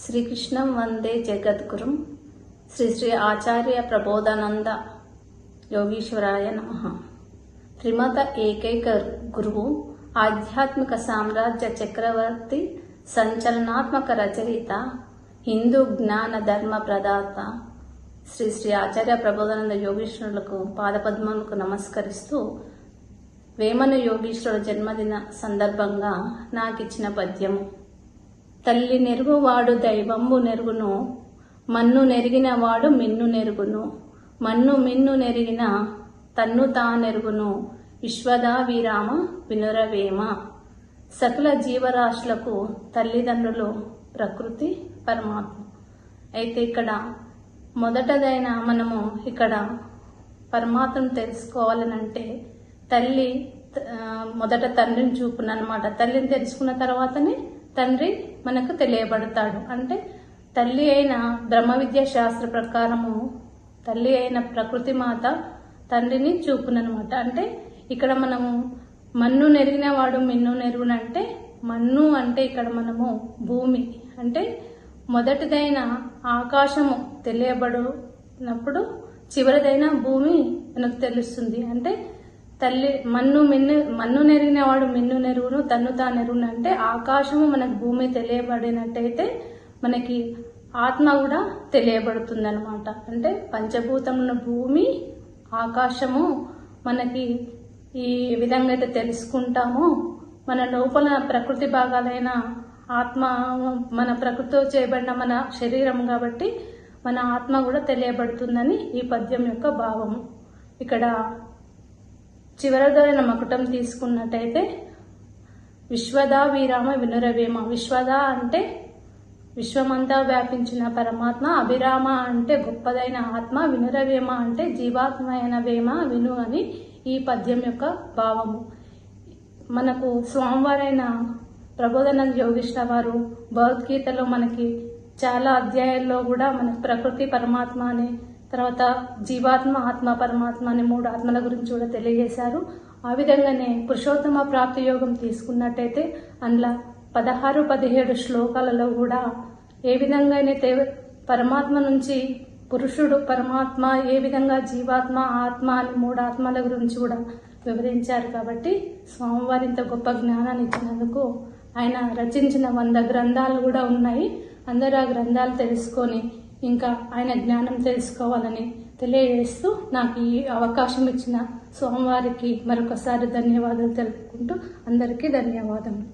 శ్రీకృష్ణం వందే జగద్గురుం శ్రీ శ్రీ ఆచార్య ప్రబోధానంద యోగీశ్వరాయ నమః. త్రిమత ఏకైక గురువు, ఆధ్యాత్మిక సామ్రాజ్య చక్రవర్తి, సంచలనాత్మక రచయిత, హిందూ జ్ఞాన ధర్మ ప్రదాత శ్రీ శ్రీ ఆచార్య ప్రబోధానంద యోగీశ్వరులకు పాదపద్మములకు నమస్కరిస్తూ, వేమన యోగీశ్వరుడు జన్మదిన సందర్భంగా నాకిచ్చిన పద్యము. తల్లి నెరుగువాడు దైవంబు నెరుగును, మన్ను నెరిగిన వాడు మిన్ను నెరుగును, మన్ను మిన్ను నెరిగిన తన్ను తానెరుగును, విశ్వదా విరామ వినురవేమ. సకల జీవరాశులకు తల్లిదండ్రులు ప్రకృతి పరమాత్మ. అయితే ఇక్కడ మొదటదైన మనము ఇక్కడ పరమాత్మను తెలుసుకోవాలనంటే తల్లి మొదట తండ్రిని చూపునమాట. తల్లిని తెలుసుకున్న తర్వాతనే తండ్రి మనకు తెలియబడతాడు. అంటే తల్లి అయిన బ్రహ్మ విద్యా శాస్త్ర ప్రకారము తల్లి అయిన ప్రకృతి మాత తండ్రిని చూపునమాట. అంటే ఇక్కడ మనము మన్ను నెరిగిన వాడు మిన్ను నెరుగునంటే, మన్ను అంటే ఇక్కడ మనము భూమి, అంటే మొదటిదైన ఆకాశము తెలియబడినప్పుడు చివరిదైన భూమి మనకు తెలుస్తుంది. అంటే తల్లి మన్ను నెరిగిన వాడు మిన్ను నెరుగును, తన్ను తానెరుగును అంటే ఆకాశము మనకు భూమి తెలియబడినట్టయితే మనకి ఆత్మ కూడా తెలియబడుతుంది అనమాట. అంటే పంచభూతముల భూమి ఆకాశము మనకి ఈ విధంగా అయితే తెలుసుకుంటామో, మన లోపల ప్రకృతి భాగాలైన ఆత్మ మన ప్రకృతితో చేయబడిన మన శరీరం కాబట్టి మన ఆత్మ కూడా తెలియబడుతుందని ఈ పద్యం యొక్క భావము. ఇక్కడ చివరిదైన మకుటం తీసుకున్నట్టయితే విశ్వదా విరామ వినురవేమ. విశ్వద అంటే విశ్వమంతా వ్యాపించిన పరమాత్మ, అభిరామ అంటే గొప్పదైన ఆత్మ, వినురవేమ అంటే జీవాత్మ అయిన వేమ విను అని ఈ పద్యం యొక్క భావము. మనకు స్వామివారైన ప్రబోధానంద యోగీశ్వర వారు భగవద్గీతలో మనకి చాలా అధ్యాయాల్లో కూడా మనకి ప్రకృతి పరమాత్మ అని, తర్వాత జీవాత్మ ఆత్మ పరమాత్మ అని 3 ఆత్మల గురించి కూడా తెలియజేశారు. ఆ విధంగానే పురుషోత్తమ ప్రాప్తి యోగం తీసుకున్నట్టయితే అందులో 16-17 శ్లోకాలలో కూడా ఏ విధంగా అయితే పరమాత్మ నుంచి పురుషుడు పరమాత్మ, ఏ విధంగా జీవాత్మ ఆత్మ అని 3 ఆత్మల గురించి కూడా వివరించారు. కాబట్టి స్వామివారి ఇంత గొప్ప జ్ఞానాన్ని ఇచ్చినందుకు ఆయన రచించిన 100 గ్రంథాలు కూడా ఉన్నాయి. అందరూ ఆ గ్రంథాలు తెలుసుకొని ఇంకా ఆయన జ్ఞానం తెలుసుకోవాలని తెలియజేస్తూ నాకు ఈ అవకాశం ఇచ్చిన స్వామివారికి మరొకసారి ధన్యవాదాలు తెలుపుకుంటూ అందరికీ ధన్యవాదములు.